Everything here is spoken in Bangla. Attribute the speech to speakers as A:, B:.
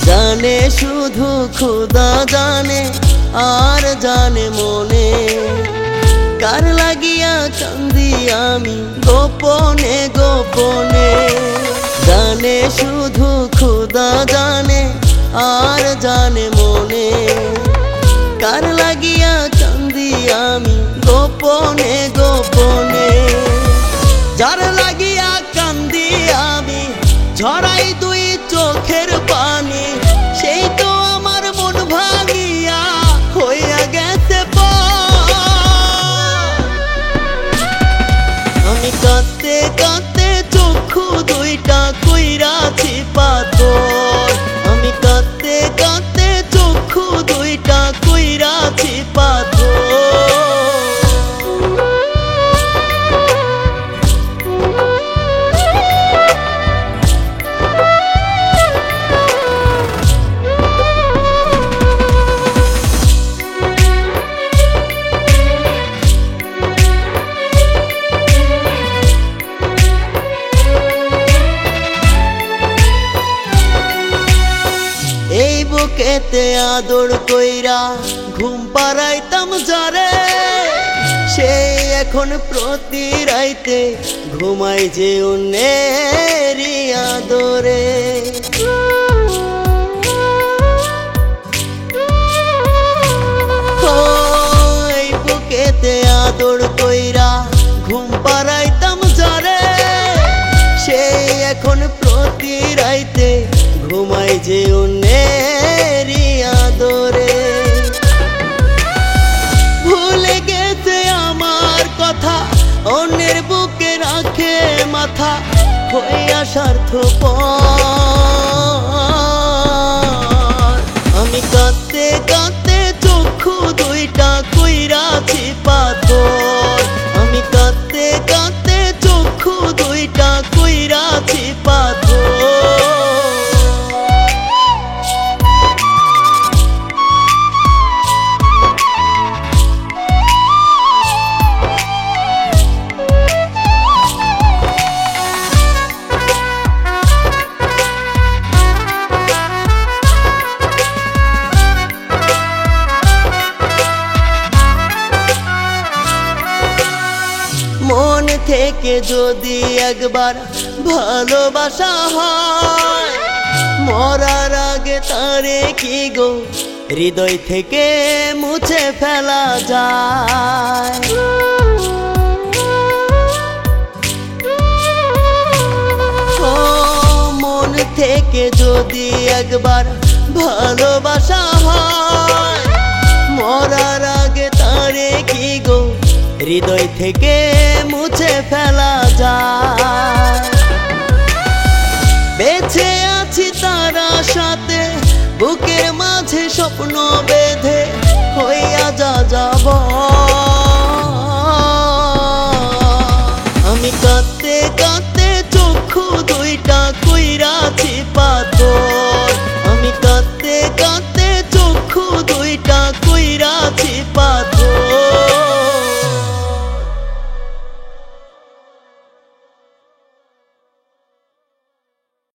A: জানে শুধু খোদা জানে, আর জানে মনে কার লাগিয়া কান্দি আমি গোপনে গোপনে। জানে শুধু খোদা জানে, আর জানে মনে কার লাগিয়া কান্দি আমি গোপনে গোপনে। যার লাগিয়া কান্দি আমি ঝরাই দুই চোখের পানি, সেই তো আমার মন ভাঙিয়া হইয়া গেছে পার। আমি কাঁদতে কাঁদতে চক্ষু দুইটা কইরাছি পাথর। আমি কাঁদতে কাঁদতে চক্ষু দুইটা কইরাছি পাথর। এই বুকেতে আদর কইরা ঘুম পাড়াইতাম যারে, সেই এখন প্রতি রাইতে ঘুমাই যে অন্যেরই আদরে। এই বুকেতে আদর কইরা ঘুম পাড়াইতাম যারে, সেই এখন প্রতি রাইতে ঘুমাই যে অন্যেরই আদরে। ভুলে গেছে আমার কথা, অন্যের বুকে রাখে মাথা হইয়া স্বার্থপর। আমি কাঁদতে কাঁদতে চক্ষু দুইটা কইরাছি পাথর। আমি কাঁদতে কাঁদতে চক্ষু দুইটা কইরাছি পাথর। মন থেকে যদি একবার ভালোবাসা হয়, মরার আগে তারে কি গো হৃদয় থেকে মুছে ফেলা যায়। ও মন থেকে যদি একবার ভালোবাসা হয়, মরার আগে তারে কি গো হৃদয় থেকে মুছে ফেলা যায়। বেঁচে আছি তারা সাথে বুকের মাঝে স্বপ্ন বেঁধে হইয়া যা যাব